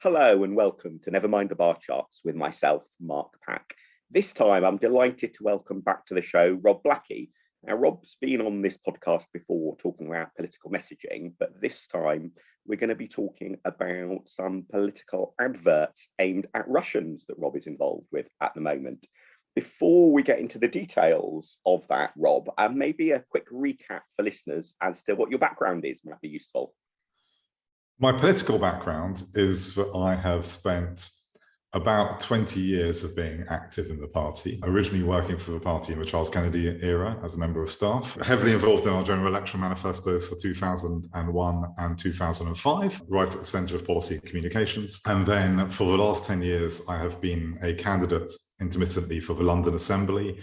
Hello and welcome to Never Mind the Bar Charts with myself, Mark Pack. This time I'm delighted to welcome back to the show Rob Blackie. Now, Rob's been on this podcast before talking about political messaging, but this time we're going to be talking about some political adverts aimed at Russians that Rob is involved with at the moment. Before we get into the details of that, Rob, maybe a quick recap for listeners as to what your background is might be useful. My political background is that I have spent about 20 years of being active in the party, originally working for the party in the Charles Kennedy era as a member of staff, heavily involved in our general election manifestos for 2001 and 2005, right at the centre of policy and communications. And then for the last 10 years, I have been a candidate intermittently for the London Assembly,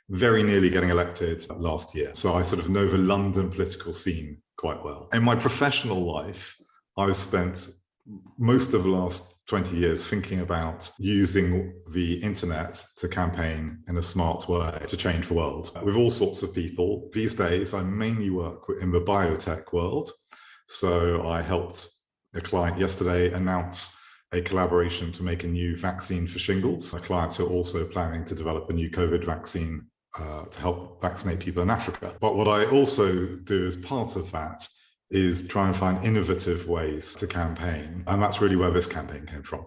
very nearly getting elected last year. So I sort of know the London political scene quite well. In my professional life, I've spent most of the last 20 years thinking about using the internet to campaign in a smart way to change the world with all sorts of people. These days, I mainly work in the biotech world. So I helped a client yesterday announce a collaboration to make a new vaccine for shingles. A client who are also planning to develop a new COVID vaccine to help vaccinate people in Africa. But what I also do as part of that is try and find innovative ways to campaign. And that's really where this campaign came from.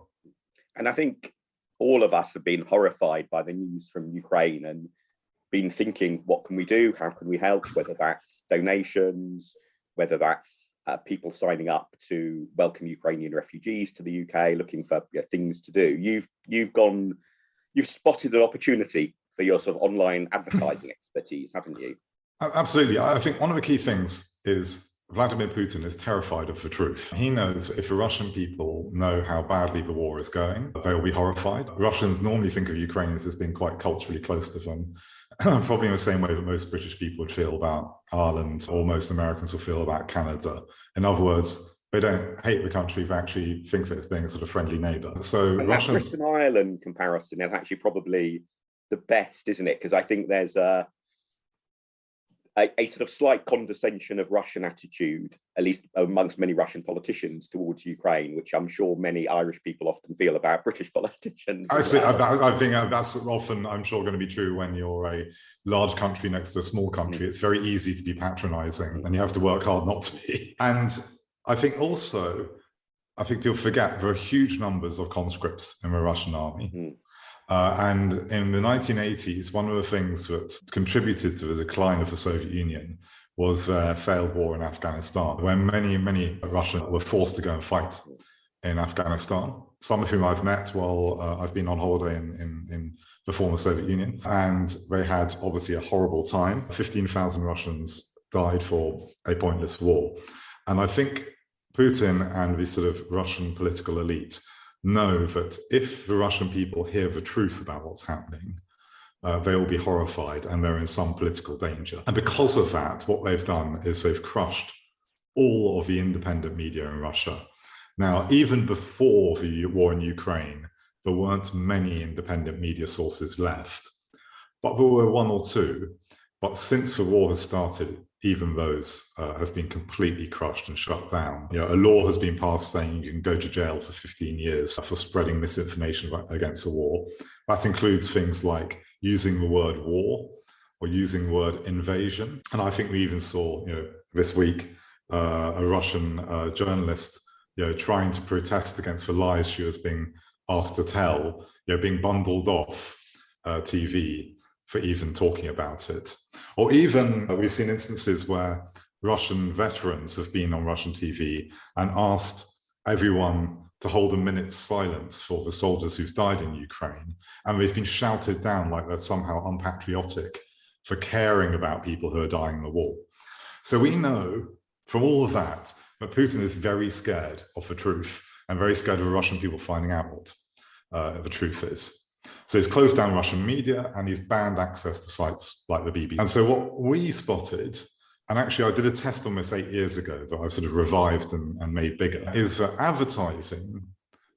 And I think all of us have been horrified by the news from Ukraine and been thinking, what can we do? How can we help? Whether that's donations, whether that's people signing up to welcome Ukrainian refugees to the UK, looking for things to do. You've spotted an opportunity for your sort of online advertising expertise, haven't you? Absolutely. I think one of the key things is Vladimir Putin is terrified of the truth. He knows if the Russian people know how badly the war is going, they'll be horrified. Russians normally think of Ukrainians as being quite culturally close to them, probably in the same way that most British people would feel about Ireland or most Americans will feel about Canada. In other words, they don't hate the country, they actually think that it's being a sort of friendly neighbour. So That Britain-Ireland comparison is actually probably the best, isn't it? Because I think there's a sort of slight condescension of Russian attitude, at least amongst many Russian politicians towards Ukraine, which I'm sure many Irish people often feel about British politicians. I think that's often, I'm sure, going to be true when you're a large country next to a small country. It's very easy to be patronising and you have to work hard not to be. And I think people forget there are huge numbers of conscripts in the Russian army. And in the 1980s, one of the things that contributed to the decline of the Soviet Union was their failed war in Afghanistan, where many Russians were forced to go and fight in Afghanistan, some of whom I've met while I've been on holiday in the former Soviet Union. And they had obviously a horrible time. 15,000 Russians died for a pointless war. And I think Putin and the sort of Russian political elite know that if the Russian people hear the truth about what's happening, they will be horrified and they're in some political danger. And because of that, what they've done is they've crushed all of the independent media in Russia. Now, even before the war in Ukraine, there weren't many independent media sources left, but there were one or two. But since the war has started, even those have been completely crushed and shut down. A law has been passed saying you can go to jail for 15 years for spreading misinformation against the war. That includes things like using the word war or using the word invasion. And I think we even saw, this week, a Russian journalist, trying to protest against the lies she was being asked to tell, being bundled off TV for even talking about it. Or even we've seen instances where Russian veterans have been on Russian TV and asked everyone to hold a minute's silence for the soldiers who've died in Ukraine. And they've been shouted down like they're somehow unpatriotic for caring about people who are dying in the war. So we know from all of that Putin is very scared of the truth and very scared of the Russian people finding out what the truth is. So he's closed down Russian media and he's banned access to sites like the BBC. And so what we spotted, and actually I did a test on this 8 years ago that I've sort of revived and made bigger, is that advertising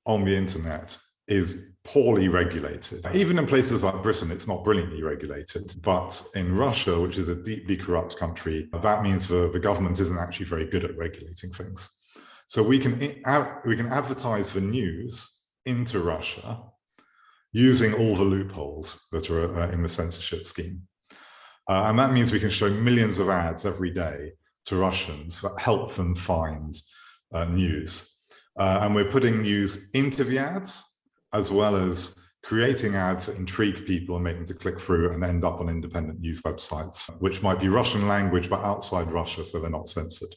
on the internet is poorly regulated. Even in places like Britain, it's not brilliantly regulated. But in Russia, which is a deeply corrupt country, that means the government isn't actually very good at regulating things. So we can advertise for news into Russia using all the loopholes that are in the censorship scheme. And that means we can show millions of ads every day to Russians that help them find news. And we're putting news into the ads, as well as creating ads that intrigue people and make them to click through and end up on independent news websites, which might be Russian language, but outside Russia, so they're not censored.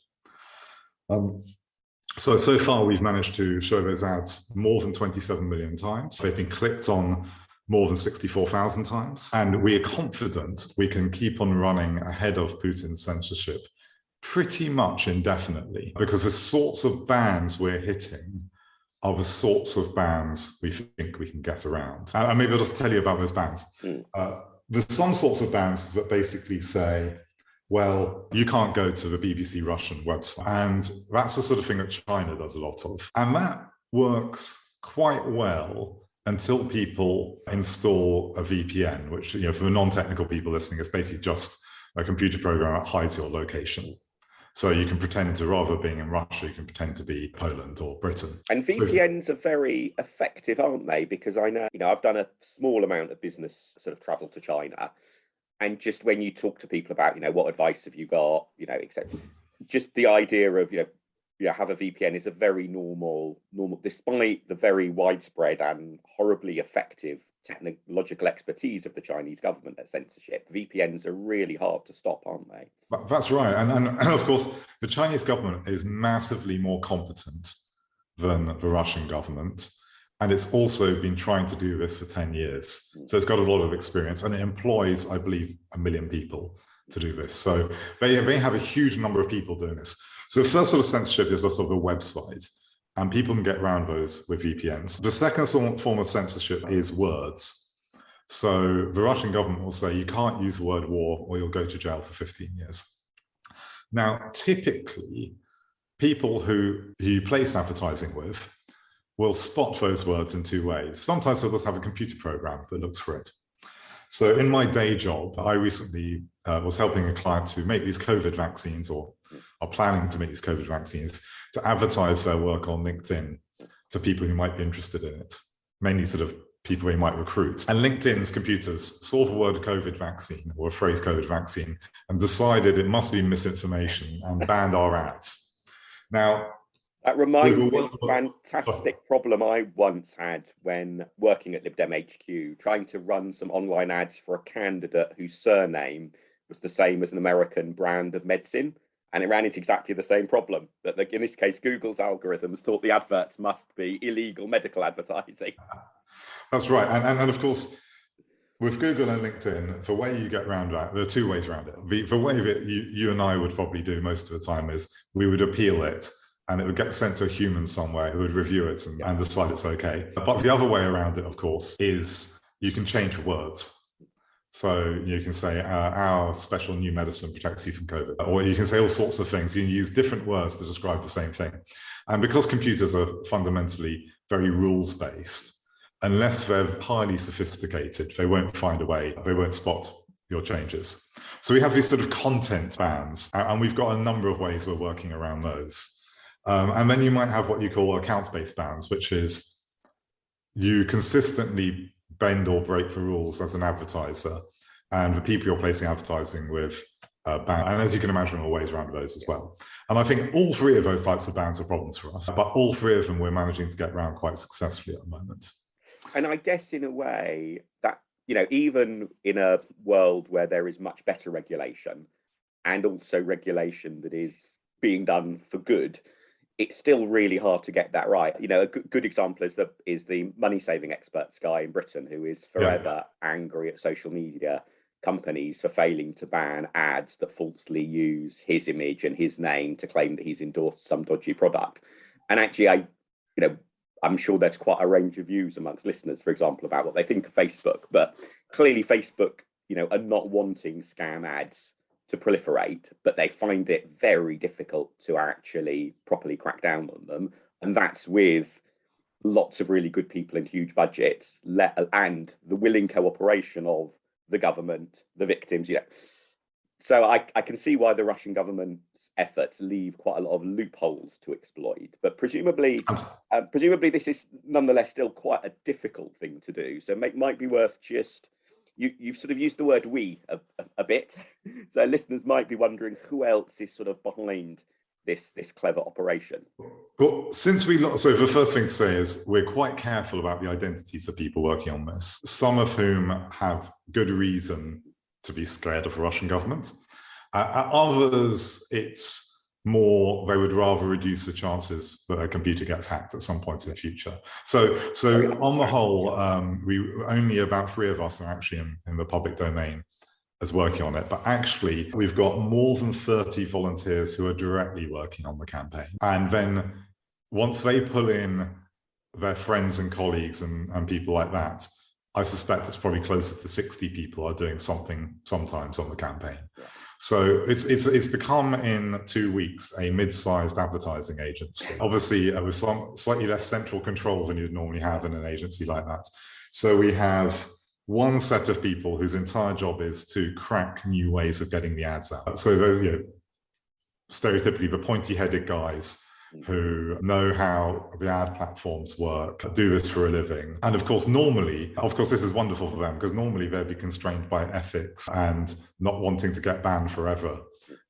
So far, we've managed to show those ads more than 27 million times. They've been clicked on more than 64,000 times. And we are confident we can keep on running ahead of Putin's censorship pretty much indefinitely, because the sorts of bans we're hitting are the sorts of bans we think we can get around. And maybe I'll just tell you about those bans. There's some sorts of bans that basically say, well, you can't go to the BBC Russian website. And that's the sort of thing that China does a lot of. And that works quite well until people install a VPN, which, you know, for the non-technical people listening, is basically just a computer program that hides your location. So you can pretend to, rather than being in Russia, you can pretend to be Poland or Britain. And VPNs are very effective, aren't they? Because I know, I've done a small amount of business sort of travel to China. And just when you talk to people about, what advice have you got, etc. Just the idea of, have a VPN is a very normal, despite the very widespread and horribly effective technological expertise of the Chinese government at censorship. VPNs are really hard to stop, aren't they? That's right. And of course, the Chinese government is massively more competent than the Russian government. And it's also been trying to do this for 10 years. So it's got a lot of experience, and it employs, I believe, 1 million people to do this. So they have a huge number of people doing this. So the first sort of censorship is a sort of a website, and people can get around those with VPNs. The second form of censorship is words. So the Russian government will say you can't use the word war or you'll go to jail for 15 years. Now, typically, people who you place advertising with will spot those words in two ways. Sometimes they'll just have a computer program that looks for it. So in my day job, I recently was helping a client to make these COVID vaccines, or are planning to make these COVID vaccines, to advertise their work on LinkedIn to people who might be interested in it, mainly sort of people they might recruit. And LinkedIn's computers saw the word COVID vaccine, or a phrase COVID vaccine, and decided it must be misinformation and banned our ads. Now, that reminds me of a fantastic problem I once had when working at LibDem HQ, trying to run some online ads for a candidate whose surname was the same as an American brand of medicine. And it ran into exactly the same problem, that in this case, Google's algorithms thought the adverts must be illegal medical advertising. That's right. And of course, with Google and LinkedIn, the way you get around that, there are two ways around it. The way that you and I would probably do most of the time is we would appeal it, and it would get sent to a human somewhere who would review it and decide it's okay. But the other way around it, of course, is you can change the words. So you can say, our special new medicine protects you from COVID. Or you can say all sorts of things. You can use different words to describe the same thing. And because computers are fundamentally very rules-based, unless they're highly sophisticated, they won't find a way, they won't spot your changes. So we have these sort of content bans, and we've got a number of ways we're working around those. And then you might have what you call account-based bans, which is you consistently bend or break the rules as an advertiser, and the people you're placing advertising with ban. And as you can imagine, there are ways around those as well. And I think all three of those types of bans are problems for us, but all three of them we're managing to get around quite successfully at the moment. And I guess in a way that, even in a world where there is much better regulation, and also regulation that is being done for good, it's still really hard to get that right. A good example is the money-saving experts guy in Britain, who is forever angry at social media companies for failing to ban ads that falsely use his image and his name to claim that he's endorsed some dodgy product. And actually, I'm sure there's quite a range of views amongst listeners, for example, about what they think of Facebook. But clearly, Facebook, are not wanting scam ads to proliferate, but they find it very difficult to actually properly crack down on them. And that's with lots of really good people and huge budgets, and the willing cooperation of the government, the victims. So I can see why the Russian government's efforts leave quite a lot of loopholes to exploit, but presumably this is nonetheless still quite a difficult thing to do. So it might be worth just you've sort of used the word "we" a bit, so listeners might be wondering who else is sort of behind this clever operation. Well, so the first thing to say is we're quite careful about the identities of people working on this, some of whom have good reason to be scared of the Russian government. Others, it's more they would rather reduce the chances that a computer gets hacked at some point in the future. So on the whole, only about 3 of us are actually in the public domain as working on it, but actually we've got more than 30 volunteers who are directly working on the campaign. And then once they pull in their friends and colleagues and people like that, I suspect it's probably closer to 60 people are doing something sometimes on the campaign. Yeah. So it's become in 2 weeks a mid-sized advertising agency, obviously with some slightly less central control than you'd normally have in an agency like that. So we have one set of people whose entire job is to crack new ways of getting the ads out. So those, stereotypically the pointy-headed guys who know how the ad platforms work, do this for a living. And of course, this is wonderful for them because normally they'd be constrained by ethics and not wanting to get banned forever.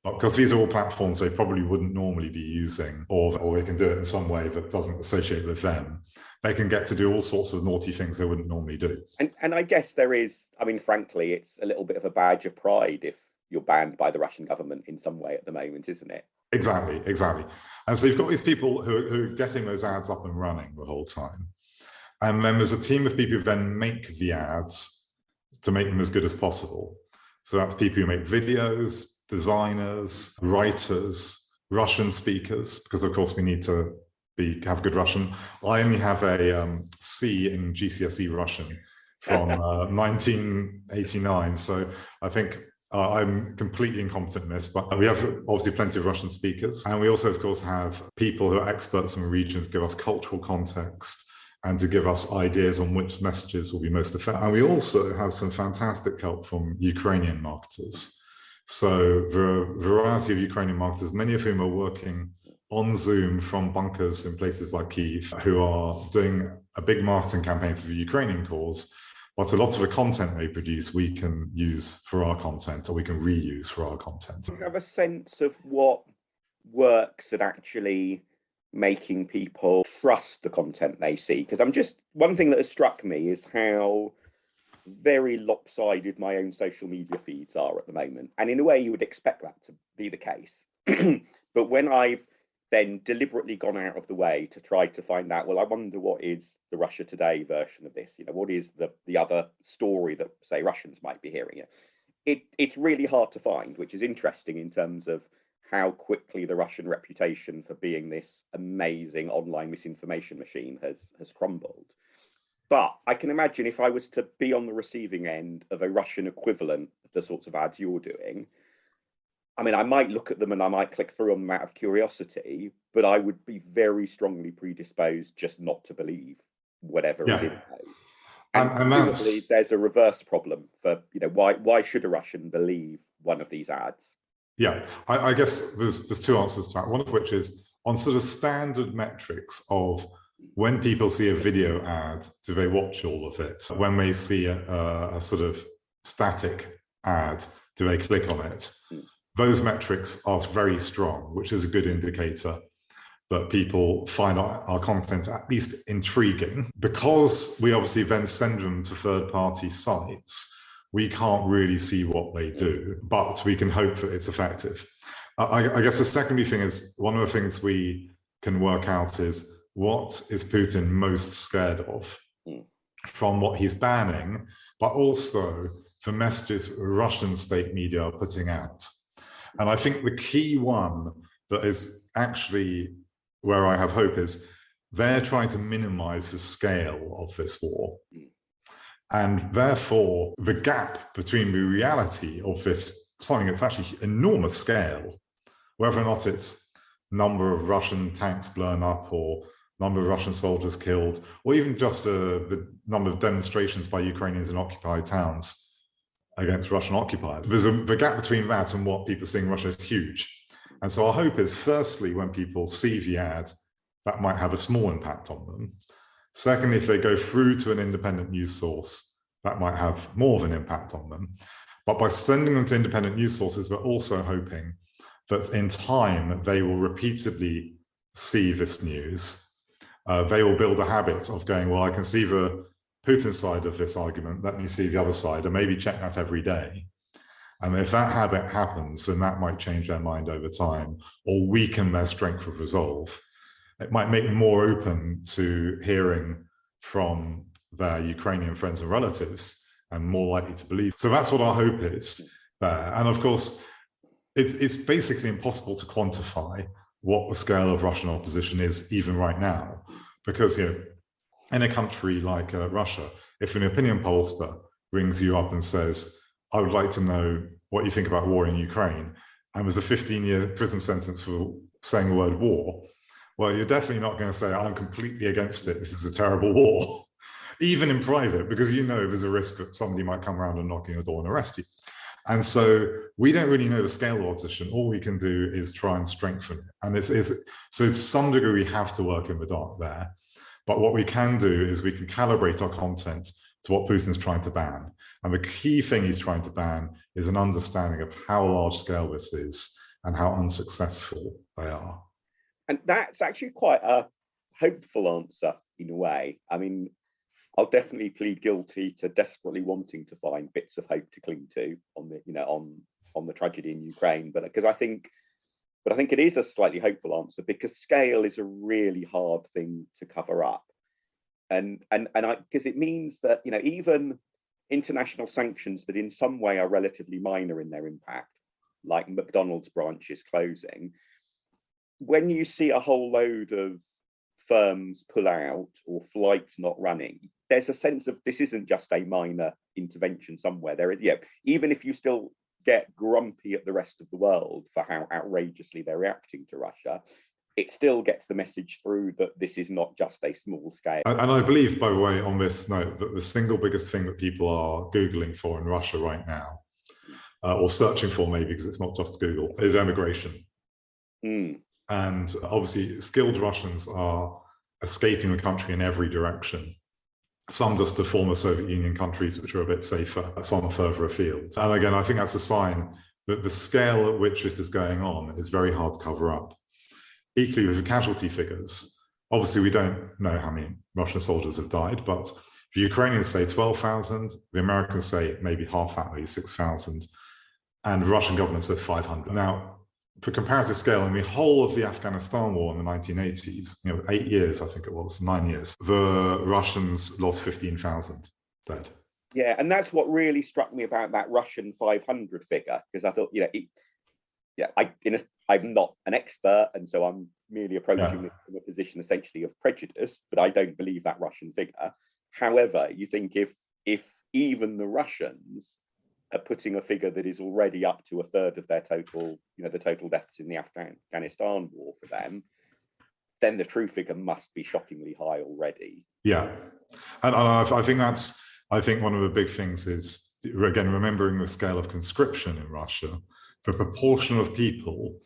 But because these are all platforms they probably wouldn't normally be using, or they can do it in some way that doesn't associate with them, they can get to do all sorts of naughty things they wouldn't normally do. And I guess there is, frankly, it's a little bit of a badge of pride if you're banned by the Russian government in some way at the moment, isn't it? Exactly. And so you've got these people who are getting those ads up and running the whole time. And then there's a team of people who then make the ads to make them as good as possible. So that's people who make videos, designers, writers, Russian speakers, because of course we need to have good Russian. I only have a C in GCSE Russian from 1989. So I think I'm completely incompetent in this, but we have obviously plenty of Russian speakers. And we also, of course, have people who are experts from the region to give us cultural context and to give us ideas on which messages will be most effective. And we also have some fantastic help from Ukrainian marketers. So there are a variety of Ukrainian marketers, many of whom are working on Zoom from bunkers in places like Kyiv, who are doing a big marketing campaign for the Ukrainian cause. But a lot of the content they produce, we can use for our content, or we can reuse for our content. Do you have a sense of what works at actually making people trust the content they see? Because one thing that has struck me is how very lopsided my own social media feeds are at the moment. And in a way, you would expect that to be the case. But when I've then deliberately gone out of the way to try to find out, well, I wonder what is the Russia Today version of this? What is the other story that, say, Russians might be hearing? It's really hard to find, which is interesting in terms of how quickly the Russian reputation for being this amazing online misinformation machine has crumbled. But I can imagine if I was to be on the receiving end of a Russian equivalent of the sorts of ads you're doing, I might look at them and I might click through them out of curiosity, but I would be very strongly predisposed just not to believe whatever it is. And presumably there's a reverse problem for, why should a Russian believe one of these ads? Yeah, I guess there's 2 answers to that. One of which is on sort of standard metrics of when people see a video ad, do they watch all of it? When they see a sort of static ad, do they click on it? Those metrics are very strong, which is a good indicator that people find our content at least intriguing. Because we obviously then send them to third-party sites, we can't really see what they do, but we can hope that it's effective. I guess the secondary thing is, one of the things we can work out is, what is Putin most scared of from what he's banning, but also the messages Russian state media are putting out. And I think the key one that is actually where I have hope is they're trying to minimize the scale of this war. And therefore, the gap between the reality of this, something that's actually enormous scale, whether or not it's number of Russian tanks blown up or number of Russian soldiers killed, or even just the number of demonstrations by Ukrainians in occupied towns, against Russian occupiers. The gap between that and what people are seeing in Russia is huge. And so our hope is, firstly, when people see the ad, that might have a small impact on them. Secondly, if they go through to an independent news source, that might have more of an impact on them. But by sending them to independent news sources, we're also hoping that in time, they will repeatedly see this news. They will build a habit of going, well, I can see the Putin side of this argument, let me see the other side, and maybe check that every day. And if that habit happens, then that might change their mind over time or weaken their strength of resolve. It might make them more open to hearing from their Ukrainian friends and relatives and more likely to believe. So that's what our hope is there. And of course, it's basically impossible to quantify what the scale of Russian opposition is even right now, because in a country like Russia, if an opinion pollster rings you up and says, I would like to know what you think about war in Ukraine, and there's a 15-year prison sentence for saying the word war, well, you're definitely not going to say, I'm completely against it, this is a terrible war, even in private, because there's a risk that somebody might come around and knock on your door and arrest you. And so we don't really know the scale of opposition. All we can do is try and strengthen it. And so to some degree, we have to work in the dark there. But what we can do is we can calibrate our content to what Putin's trying to ban. And the key thing he's trying to ban is an understanding of how large scale this is and how unsuccessful they are. And that's actually quite a hopeful answer in a way. I mean, I'll definitely plead guilty to desperately wanting to find bits of hope to cling to on the, on the tragedy in Ukraine. But I think it is a slightly hopeful answer, because scale is a really hard thing to cover up, and because it means that even international sanctions that in some way are relatively minor in their impact, like McDonald's branches closing, when you see a whole load of firms pull out or flights not running, there's a sense of this isn't just a minor intervention somewhere. There is, even if you still get grumpy at the rest of the world for how outrageously they're reacting to Russia, it still gets the message through that this is not just a small scale. And I believe, by the way, on this note, that the single biggest thing that people are Googling for in Russia right now, or searching for maybe, because it's not just Google, is emigration. And obviously skilled Russians are escaping the country in every direction. Some just to former Soviet Union countries, which are a bit safer, some further afield. And again, I think that's a sign that the scale at which this is going on is very hard to cover up. Equally with the casualty figures, obviously we don't know how many Russian soldiers have died, but the Ukrainians say 12,000, the Americans say maybe half that, maybe 6,000, and the Russian government says 500. Now, for comparative scale, in the whole of the Afghanistan war in the 1980s, 8 years, I think it was, 9 years, the Russians lost 15,000 dead. Yeah, and that's what really struck me about that Russian 500 figure, because I thought, I'm not an expert, and so I'm merely approaching this from a position essentially of prejudice, but I don't believe that Russian figure. However, you think if even the Russians are putting a figure that is already up to a third of their total, the total deaths in the Afghanistan war for them, then the true figure must be shockingly high already. Yeah, and I think one of the big things is, again, remembering the scale of conscription in Russia. The proportion of people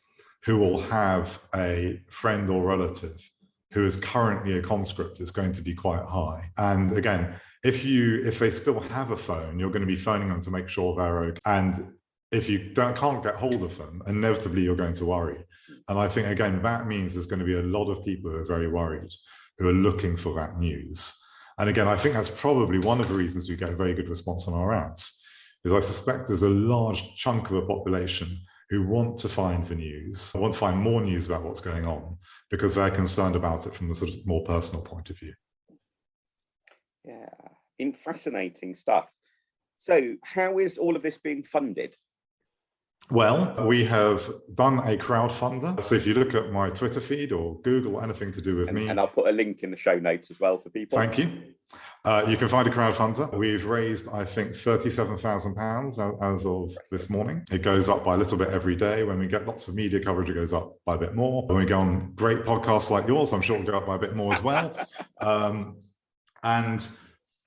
who will have a friend or relative who is currently a conscript is going to be quite high. And again, if they still have a phone, you're going to be phoning them to make sure they're okay. And if you can't get hold of them, inevitably you're going to worry. And I think, again, that means there's going to be a lot of people who are very worried, who are looking for that news. And again, I think that's probably one of the reasons we get a very good response on our ads, is I suspect there's a large chunk of the population who want to find the news, want to find more news about what's going on, because they're concerned about it from a sort of more personal point of view. Yeah, fascinating stuff. So how is all of this being funded? Well, we have done a crowdfunder. So if you look at my Twitter feed or Google, anything to do with me. And I'll put a link in the show notes as well for people. Thank you. You can find a crowdfunder. We've raised, I think, £37,000 as of this morning. It goes up by a little bit every day. When we get lots of media coverage, it goes up by a bit more. When we go on great podcasts like yours, I'm sure it'll go up by a bit more as well. And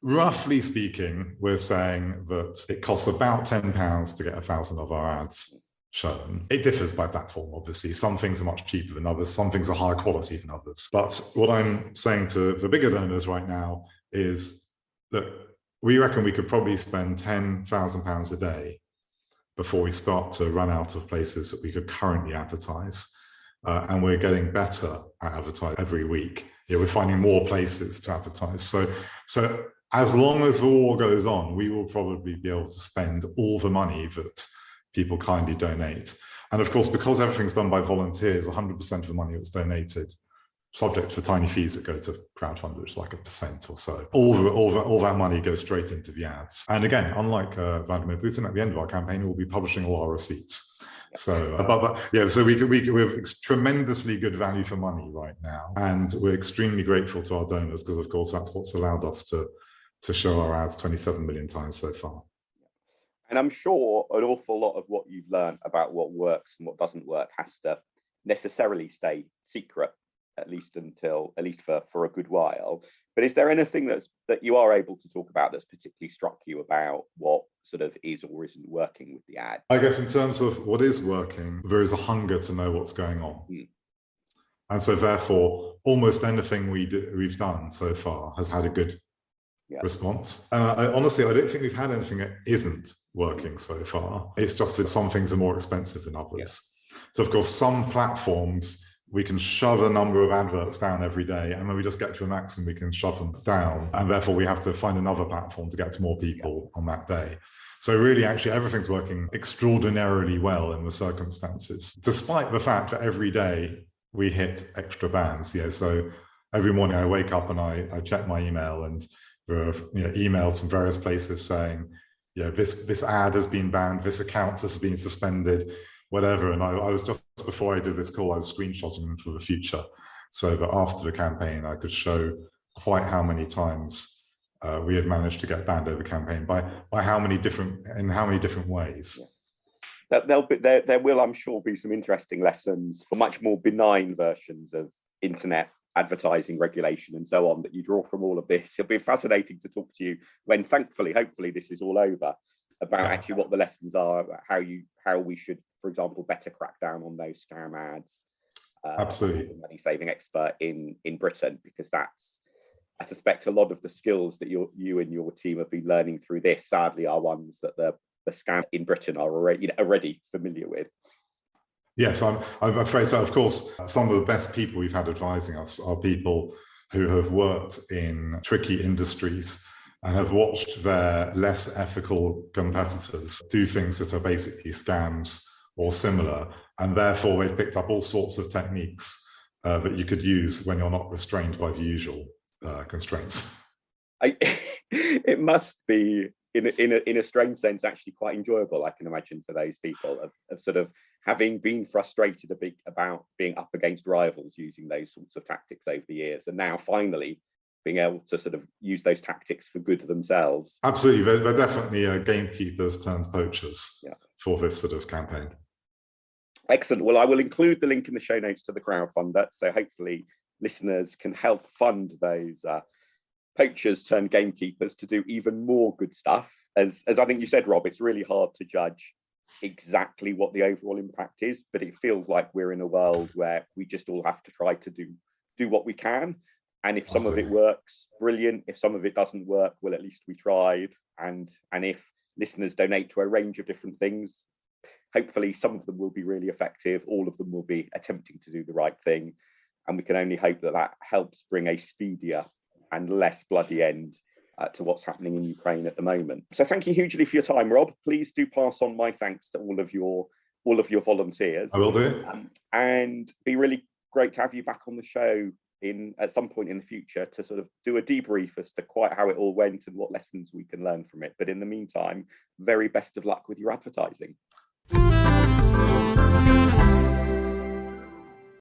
roughly speaking, we're saying that it costs about £10 to get 1,000 of our ads shown. It differs by platform, obviously. Some things are much cheaper than others. Some things are higher quality than others. But what I'm saying to the bigger donors right now is that we reckon we could probably spend £10,000 a day before we start to run out of places that we could currently advertise. And we're getting better at advertising every week. We're finding more places to advertise. So as long as the war goes on, we will probably be able to spend all the money that people kindly donate. And of course, because everything's done by volunteers, 100% of the money that's donated, subject to tiny fees that go to crowdfunders, which is like 1% or so. All that money goes straight into the ads. And again, unlike Vladimir Putin, at the end of our campaign, we'll be publishing all our receipts. So, so we have tremendously good value for money right now, and we're extremely grateful to our donors because, of course, that's what's allowed us to show our ads 27 million times so far. And I'm sure an awful lot of what you've learned about what works and what doesn't work has to necessarily stay secret, at least for a good while. But is there anything that you are able to talk about that's particularly struck you about what sort of is or isn't working with the ad? I guess in terms of what is working, there is a hunger to know what's going on. And so therefore, almost anything we've done so far has had a good response. And honestly, I don't think we've had anything that isn't working so far. It's just that some things are more expensive than others. So of course, some platforms, we can shove a number of adverts down every day, and when we just get to a maximum, we can shove them down, and therefore we have to find another platform to get to more people on that day. So really, actually, everything's working extraordinarily well in the circumstances, despite the fact that every day we hit extra bans. So every morning I wake up and I check my email, and there are emails from various places saying, this ad has been banned, this account has been suspended, whatever. And I was just, before I did this call, I was screenshotting them for the future, so that after the campaign, I could show quite how many times we had managed to get banned over campaign in how many different ways. There will, I'm sure, be some interesting lessons for much more benign versions of internet advertising regulation and so on that you draw from all of this. It'll be fascinating to talk to you when, hopefully this is all over, about actually what the lessons are, how we should, for example, better crack down on those scam ads. Absolutely. Money saving expert in Britain, because I suspect a lot of the skills that you and your team have been learning through this, sadly, are ones that the scam in Britain are already familiar with. Yes, I'm afraid so. Of course, some of the best people we've had advising us are people who have worked in tricky industries and have watched their less ethical competitors do things that are basically scams or similar, and therefore they've picked up all sorts of techniques that you could use when you're not restrained by the usual constraints. It must be, in a strange sense, actually quite enjoyable, I can imagine, for those people of sort of having been frustrated a bit about being up against rivals using those sorts of tactics over the years, and now finally being able to sort of use those tactics for good themselves. Absolutely, they're definitely gamekeepers turned poachers for this sort of campaign. Excellent. Well, I will include the link in the show notes to the crowdfunder, so hopefully listeners can help fund those poachers turned gamekeepers to do even more good stuff. As I think you said, Rob, it's really hard to judge exactly what the overall impact is, but it feels like we're in a world where we just all have to try to do what we can. And if some of it works, brilliant. If some of it doesn't work, well, at least we tried. And if listeners donate to a range of different things, hopefully some of them will be really effective. All of them will be attempting to do the right thing. And we can only hope that helps bring a speedier and less bloody end to what's happening in Ukraine at the moment. So thank you hugely for your time, Rob. Please do pass on my thanks to all of your volunteers. I will do. And be really great to have you back on the show at some point in the future to sort of do a debrief as to quite how it all went and what lessons we can learn from it. But in the meantime, very best of luck with your advertising.